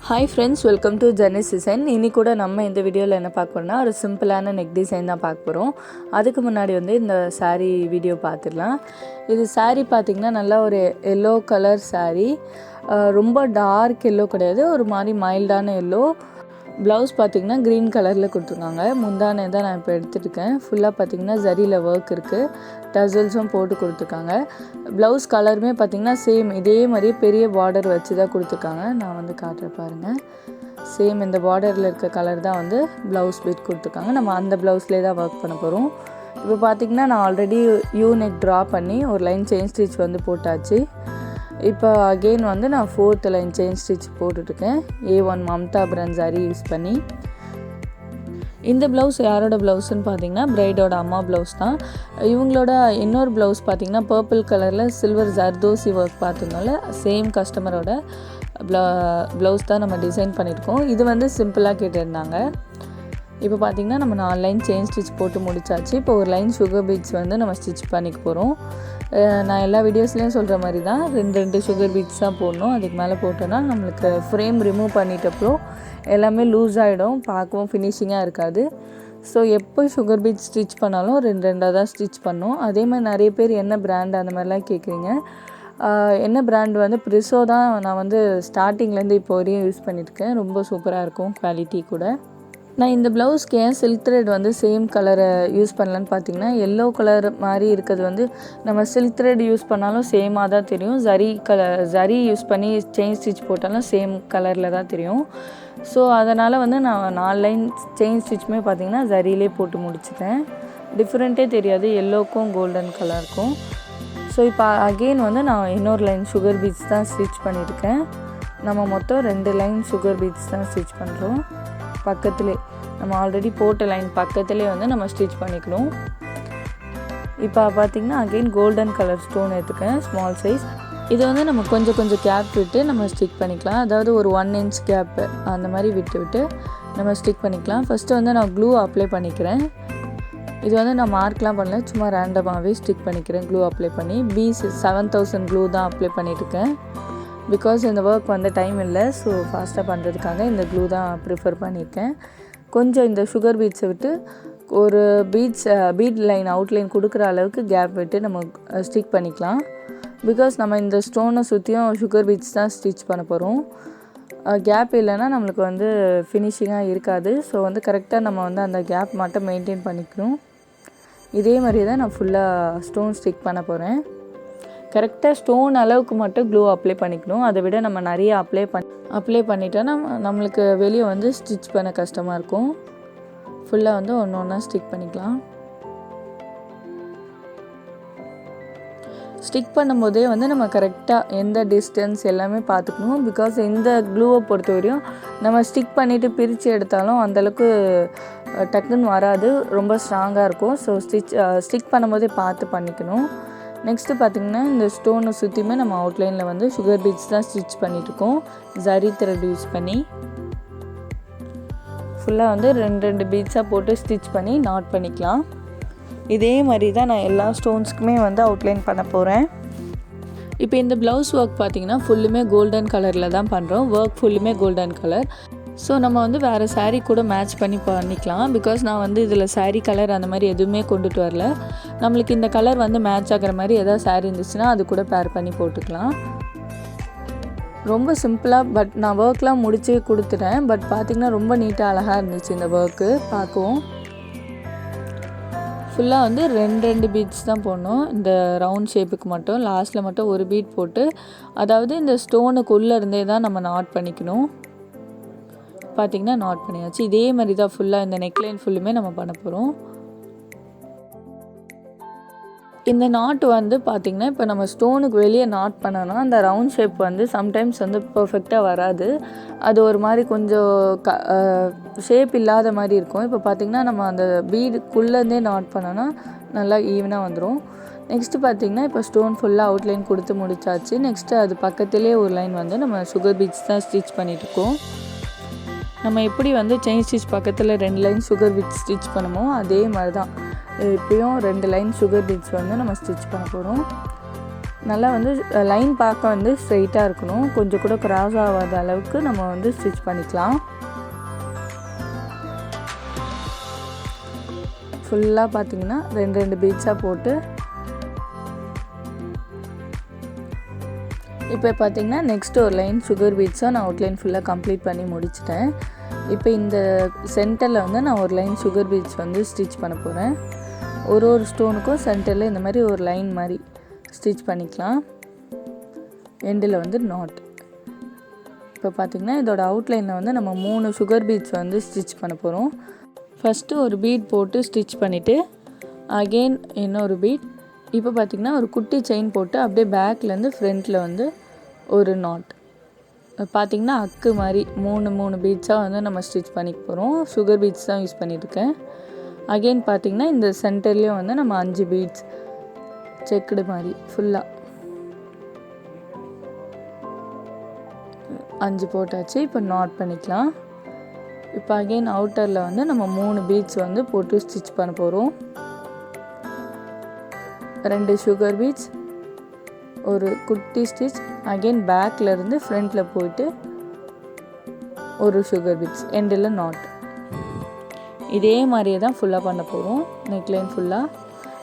Hi friends, welcome to Janice Design. இன்னைக்கு கூட நம்ம இந்த வீடியோவில் என்ன பார்க்க போறோம்னா ஒரு சிம்பிளான நெக் டிசைன் தான் பார்க்க போகிறோம். அதுக்கு முன்னாடி இந்த saree வீடியோ பார்த்துடலாம். இது saree பார்த்திங்கன்னா நல்லா ஒரு எல்லோ கலர் saree, ரொம்ப டார்க் எல்லோ கிடையாது, ஒரு மாதிரி மைல்டான எல்லோ. ப்ளவுஸ் பார்த்திங்கன்னா க்ரீன் கலரில் கொடுத்துருக்காங்க. முந்தானே தான் நான் இப்போ எடுத்துகிட்ருக்கேன். ஃபுல்லாக பார்த்திங்கன்னா ஜரியில் ஒர்க் இருக்குது, டசல்ஸும் போட்டு கொடுத்துருக்காங்க. ப்ளவுஸ் கலருமே பார்த்திங்கன்னா சேம் இதே மாதிரியே பெரிய பார்டர் வச்சு தான் கொடுத்துருக்காங்க. நான் காட்டுறேன் பாருங்கள். சேம் இந்த பார்டரில் இருக்க கலர் தான் ப்ளவுஸ் பிட் கொடுத்துருக்காங்க. நம்ம அந்த ப்ளவுஸ்லேயே தான் ஒர்க் பண்ண போகிறோம். இப்போ பார்த்திங்கன்னா நான் ஆல்ரெடி யூ நெக் ட்ரா பண்ணி ஒரு லைன் செயின் ஸ்டிச் போட்டாச்சு. இப்போ அகெயின் நான் 4th லைன் செயின் ஸ்டிச் போட்டுட்ருக்கேன், A1 Mamata brand sorry use பண்ணி. இந்த ப்ளவுஸ் யாரோட ப்ளவுஸ்ன்னு பார்த்தீங்கன்னா பிரைடோட அம்மா ப்ளவுஸ் தான். இவங்களோட இன்னொரு ப்ளவுஸ் பார்த்திங்கன்னா பர்பிள் கலரில் சில்வர் ஜர்தோசி ஒர்க் பார்த்ததுனால சேம் கஸ்டமரோட ப்ளவுஸ் தான் நம்ம டிசைன் பண்ணியிருக்கோம். இது சிம்பிளாக கேட்டிருந்தாங்க. இப்போ பார்த்திங்கன்னா நம்ம 4 லைன் செயின் ஸ்டிச் போட்டு முடிச்சாச்சு. இப்போ ஒரு லைன் சுகர் பீட்ஸ் நம்ம ஸ்டிச் பண்ணிக்க போகிறோம். நான் எல்லா வீடியோஸ்லேயும் சொல்கிற மாதிரி தான் 2 சுகர் பீட்ஸ் தான் போடணும். அதுக்கு மேலே போட்டோன்னா நம்மளுக்கு ஃப்ரேம் ரிமூவ் பண்ணிட்டப்பறம் எல்லாமே லூஸ் ஆகிடும், பார்க்கவும் ஃபினிஷிங்காக இருக்காது. ஸோ எப்போ சுகர் பீட்ஸ் ஸ்டிச் பண்ணாலும் 2 தான் ஸ்டிச் பண்ணணும். அதே மாதிரி நிறைய பேர் என்ன பிராண்ட் அந்த மாதிரிலாம் கேட்குறீங்க. என்ன பிராண்ட் ப்ரிசோ தான் நான் ஸ்டார்டிங்லேருந்து இப்போ வரையும் யூஸ் பண்ணியிருக்கேன். ரொம்ப சூப்பராக இருக்கும், குவாலிட்டி கூட. நான் இந்த ப்ளவுஸ்க்கு ஏன் சில்க் த்ரெட் சேம் கலரை யூஸ் பண்ணலான்னு பார்த்தீங்கன்னா, எல்லோ கலர் மாதிரி இருக்கிறது நம்ம சில்க் த்ரெட் யூஸ் பண்ணாலும் சேமாக தான் தெரியும், ஜரி யூஸ் பண்ணி செயின் ஸ்டிச் போட்டாலும் சேம் கலரில் தான் தெரியும். ஸோ அதனால் நான் 4 லைன் செயின் ஸ்டிச்சுமே பார்த்திங்கன்னா ஜரியிலே போட்டு முடிச்சிட்டேன். டிஃப்ரெண்ட்டே தெரியாது எல்லோக்கும் கோல்டன் கலருக்கும். ஸோ இப்போ அகெயின் நான் இன்னொரு லைன் சுகர் பீட்ஸ் தான் ஸ்டிச் பண்ணியிருக்கேன். நம்ம மொத்தம் 2 லைன் சுகர் பீட்ஸ் தான் ஸ்டிச் பண்ணுறோம். பக்கத்துலேயே நம்ம ஆல்ரெடி போட்ட லைன் பக்கத்துலேயே நம்ம ஸ்டிச் பண்ணிக்கணும். இப்போ பார்த்திங்கன்னா அகெயின் கோல்டன் கலர் ஸ்டோன் எடுத்துக்கேன், ஸ்மால் சைஸ். இது நம்ம கொஞ்சம் கேப் விட்டு நம்ம ஸ்டிக் பண்ணிக்கலாம். அதாவது ஒரு 1 inch கேப்பு அந்த மாதிரி விட்டு நம்ம ஸ்டிக் பண்ணிக்கலாம். ஃபஸ்ட்டு நான் க்ளூ அப்ளை பண்ணிக்கிறேன். இது நான் மார்க்லாம் பண்ணல, சும்மா ரேண்டமாகவே ஸ்டிக் பண்ணிக்கிறேன் க்ளூ அப்ளை பண்ணி. B7000 க்ளூ தான் அப்ளை பண்ணியிருக்கேன். பிகாஸ் இந்த ஒர்க் டைம் இல்லை, ஸோ ஃபாஸ்ட்டாக பண்ணுறதுக்காக இந்த க்ளூ தான் ப்ரிஃபர் பண்ணியிருக்கேன். கொஞ்சம் இந்த சுகர் பீட்ஸை விட்டு ஒரு பீட் லைன் அவுட்லைன் கொடுக்குற அளவுக்கு கேப் விட்டு நம்ம ஸ்டிக் பண்ணிக்கலாம். பிகாஸ் நம்ம இந்த ஸ்டோனை சுற்றியும் சுகர் பீட்ஸ் தான் ஸ்டிச் பண்ண போகிறோம். கேப் இல்லைன்னா நம்மளுக்கு ஃபினிஷிங்காக இருக்காது. ஸோ கரெக்டாக நம்ம அந்த கேப் மட்டும் மெயின்டைன் பண்ணிக்கணும். இதே மாதிரி தான் நான் ஃபுல்லாக ஸ்டோன் ஸ்டிக் பண்ண போகிறேன். கரெக்டாக ஸ்டோன் அளவுக்கு மட்டும் க்ளூ அப்ளை பண்ணிக்கணும். அதை விட நம்ம நிறைய அப்ளை பண்ணிட்டோன்னா நம்மளுக்கு வெளியே ஸ்டிச் பண்ண கஷ்டமாக இருக்கும். ஃபுல்லாக ஒன்று ஒன்றா ஸ்டிக் பண்ணிக்கலாம். ஸ்டிக் பண்ணும்போதே நம்ம கரெக்டாக எந்த டிஸ்டன்ஸ் எல்லாமே பார்த்துக்கணும். பிகாஸ் இந்த க்ளூவை பொறுத்த வரையும் நம்ம ஸ்டிக் பண்ணிவிட்டு பிரித்து எடுத்தாலும் அந்தளவுக்கு டக்குன்னு வராது, ரொம்ப ஸ்ட்ராங்காக இருக்கும். ஸோ ஸ்டிக் பண்ணும்போதே பார்த்து பண்ணிக்கணும். நெக்ஸ்ட்டு பார்த்திங்கன்னா இந்த ஸ்டோனை சுற்றியுமே நம்ம அவுட்லைனில் சுகர் பீட்ஸ் தான் ஸ்டிச் பண்ணிகிட்ருக்கோம், ஜரி த்ரெட் யூஸ் பண்ணி. ஃபுல்லாக 2 பீட்ஸாக போட்டு ஸ்டிச் பண்ணி நாட் பண்ணிக்கலாம். இதே மாதிரி தான் நான் எல்லா ஸ்டோன்ஸ்க்குமே அவுட்லைன் பண்ண போகிறேன். இப்போ இந்த ப்ளவுஸ் ஒர்க் பார்த்திங்கன்னா ஃபுல்லுமே கோல்டன் கலரில் தான் பண்ணுறோம். ஒர்க் ஃபுல்லுமே கோல்டன் கலர். ஸோ நம்ம வேறு saree கூட மேட்ச் பண்ணிக்கலாம். பிகாஸ் நான் இதில் saree கலர் அந்த மாதிரி எதுவுமே கொண்டுட்டு வரல. நம்மளுக்கு இந்த கலர் மேட்ச் ஆகிற மாதிரி எதாவது saree இருந்துச்சுன்னா அது கூட பேர் பண்ணி போட்டுக்கலாம். ரொம்ப சிம்பிளாக பட் நான் ஒர்க்லாம் முடிச்சு கொடுத்துட்டேன். பட் பார்த்திங்கன்னா ரொம்ப நீட்டாக அழகாக இருந்துச்சு இந்த ஒர்க்கு பார்க்கவும். ஃபுல்லாக 2 பீட்ஸ் தான் போடணும். இந்த ரவுண்ட் ஷேப்புக்கு மட்டும் லாஸ்ட்டில் மட்டும் ஒரு பீட் போட்டு, அதாவது இந்த ஸ்டோனுக்குள்ளே இருந்தே தான் நம்ம நாட் பண்ணிக்கணும். பார்த்திங்கன்னா நாட் பண்ணியாச்சு. இதே மாதிரி தான் ஃபுல்லாக இந்த நெக்லைன் ஃபுல்லுமே நம்ம பண்ண போகிறோம். இந்த நாட் பார்த்திங்கன்னா இப்போ நம்ம ஸ்டோனுக்கு வெளியே நாட் பண்ணோன்னா அந்த ரவுண்ட் ஷேப் சம்டைம்ஸ் பர்ஃபெக்டாக வராது. அது ஒரு மாதிரி கொஞ்சம் ஷேப் இல்லாத மாதிரி இருக்கும். இப்போ பார்த்திங்கன்னா நம்ம அந்த பீடுக்குள்ளேருந்தே நாட் பண்ணோன்னா நல்லா ஈவனாக வந்துடும். நெக்ஸ்ட்டு பார்த்திங்கன்னா இப்போ ஸ்டோன் ஃபுல்லாக அவுட்லைன் கொடுத்து முடிச்சாச்சு. நெக்ஸ்ட்டு அது பக்கத்துலேயே ஒரு லைன் நம்ம சுகர் பீட்ஸ் தான் ஸ்டிச் பண்ணிகிட்ருக்கோம். நம்ம எப்படி செயின் ஸ்டிச் பக்கத்தில் 2 லைன் சுகர் பீட்ஸ் ஸ்டிச் பண்ணுமோ அதே மாதிரி தான் இப்போயும் 2 லைன் சுகர் பீட்ஸ் நம்ம ஸ்டிச் பண்ண போகிறோம். நல்லா வந்து லைன் பார்க்க வந்து ஸ்ட்ரெயிட்டாக இருக்கணும், கொஞ்சம் கூட கிராஸ் ஆகாத அளவுக்கு நம்ம வந்து ஸ்டிச் பண்ணிக்கலாம். ஃபுல்லாக பார்த்திங்கன்னா 2 பீட்ஸாக போட்டு இப்போ பார்த்திங்கன்னா நெக்ஸ்ட் ஒரு லைன் சுகர் பீட்ஸாக நான் அவுட்லைன் ஃபுல்லாக கம்ப்ளீட் பண்ணி முடிச்சிட்டேன். இப்போ இந்த சென்டரில் வந்து நான் ஒரு லைன் சுகர் பீட்ஸ் வந்து ஸ்டிச் பண்ண போகிறேன். ஒரு ஸ்டோனுக்கும் சென்டரில் இந்த மாதிரி ஒரு லைன் மாதிரி ஸ்டிச் பண்ணிக்கலாம். எண்டில் வந்து நாட். இப்போ பார்த்திங்கன்னா இதோட அவுட்லைனில் வந்து நம்ம 3 சுகர் பீட்ஸ் வந்து ஸ்டிச் பண்ண போகிறோம். ஃபஸ்ட்டு ஒரு பீட் போட்டு ஸ்டிச் பண்ணிவிட்டு அகெயின் இன்னொரு பீட். இப்போ பார்த்திங்கன்னா ஒரு குட்டி செயின் போட்டு அப்படியே பேக்லேருந்து ஃப்ரண்ட்டில் வந்து ஒரு நாட். பார்த்திங்கன்னா அக்கு மாதிரி 3 பீட்ஸாக வந்து நம்ம ஸ்டிச் பண்ணிக்க போகிறோம். சுகர் பீட்ஸ் தான் யூஸ் பண்ணியிருக்கேன். அகெயின் பார்த்திங்கன்னா இந்த சென்டர்லேயும் வந்து நம்ம 5 பீட்ஸ் செக்குடு மாதிரி ஃபுல்லாக 5 போட்டாச்சு. இப்போ நாட் பண்ணிக்கலாம். இப்போ அகெயின் அவுட்டரில் வந்து நம்ம 3 பீட்ஸ் வந்து போட்டு ஸ்டிச் பண்ண போகிறோம். 2 சுகர் பீட்ஸ், ஒரு குட்டி ஸ்டிச், அகெயின் பேக்லேருந்து ஃப்ரண்ட்டில் போயிட்டு ஒரு சுகர் பீட்ஸ், எண்டில் நாட். இதே மாதிரியே தான் ஃபுல்லாக பண்ண போகிறோம் நெக்லைன் ஃபுல்லாக.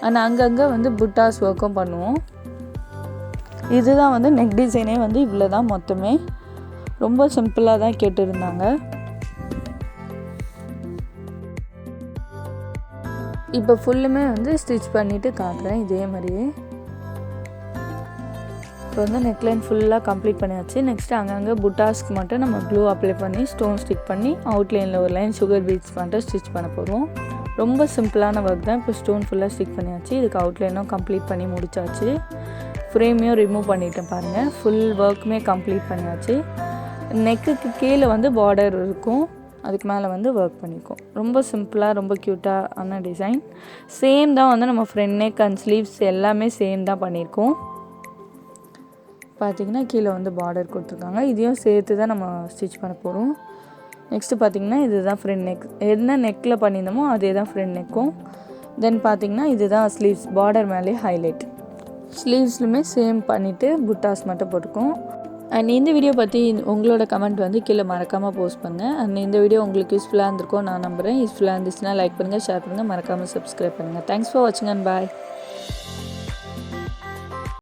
ஆனால் அங்கங்கே வந்து புட்டாஸ் ஒர்க்கும் பண்ணுவோம். இதுதான் வந்து நெக் டிசைனே வந்து இவ்வளோ தான் மொத்தமே. ரொம்ப சிம்பிளாக தான் கேட்டுருந்தாங்க. இப்போ ஃபுல்லுமே வந்து ஸ்டிச் பண்ணிவிட்டு காட்டுறேன் இதே மாதிரியே. இப்போ வந்து நெக்லைன் ஃபுல்லாக கம்ப்ளீட் பண்ணியாச்சு. நெக்ஸ்ட்டு அங்கங்கே புட்டாஸ்க்கு மட்டும் நம்ம க்ளூ அப்ளை பண்ணி ஸ்டோன் ஸ்டிக் பண்ணி அவுட்லைனில் ஒரு லைன் சுகர் பீட்ஸ் மட்டும் ஸ்டிச் பண்ண போகிறோம். ரொம்ப சிம்பிளான ஒர்க் தான். இப்போ ஸ்டோன் ஃபுல்லாக ஸ்டிக் பண்ணியாச்சு. இதுக்கு அவுட்லைனும் கம்ப்ளீட் பண்ணி முடிச்சாச்சு. ஃப்ரேமையும் ரிமூவ் பண்ணிவிட்டேன் பாருங்கள். ஃபுல் ஒர்க்குமே கம்ப்ளீட் பண்ணியாச்சு. நெக்குக்கு கீழே வந்து பார்டர் இருக்கும், அதுக்கு மேலே வந்து ஒர்க் பண்ணியிருக்கோம். ரொம்ப சிம்பிளாக ரொம்ப க்யூட்டான டிசைன். சேம் தான் வந்து நம்ம ஃப்ரண்ட் நெக் அண்ட் ஸ்லீவ்ஸ் எல்லாமே சேம் தான் பண்ணியிருக்கோம். பார்த்திங்கன்னா கீழே வந்து பார்டர் கொடுத்துருக்காங்க. இதையும் சேர்த்து தான் நம்ம ஸ்டிச் பண்ண போகிறோம். நெக்ஸ்ட்டு பார்த்திங்கன்னா இதுதான் ஃப்ரண்ட் நெக். என்ன நெக்கில் பண்ணியிருந்தோமோ அதே தான் ஃப்ரண்ட் நெக்கும். தென் பார்த்திங்கன்னா இதுதான் ஸ்லீவ்ஸ், பார்டர் மேலே ஹைலைட். ஸ்லீவ்ஸ்லுமே சேம் பண்ணிவிட்டு புட்டாஸ் மட்டும் போட்டுக்கோம். அண்ட் இந்த வீடியோ பற்றி உங்களோட கமெண்ட் வந்து கீழே மறக்காமல் போஸ்ட் பண்ணுங்கள். அண்ட் இந்த வீடியோ உங்களுக்கு யூஸ்ஃபுல்லாக இருந்திருக்கும் நான் நம்புகிறேன். யூஸ்ஃபுல்லாக இருந்துச்சுன்னா லைக் பண்ணுங்கள், ஷேர் பண்ணுங்கள், மறக்காமல் சப்ஸ்கிரைப் பண்ணுங்கள். தேங்க்ஸ் ஃபார் வாட்சிங் அண்ட் பாய்.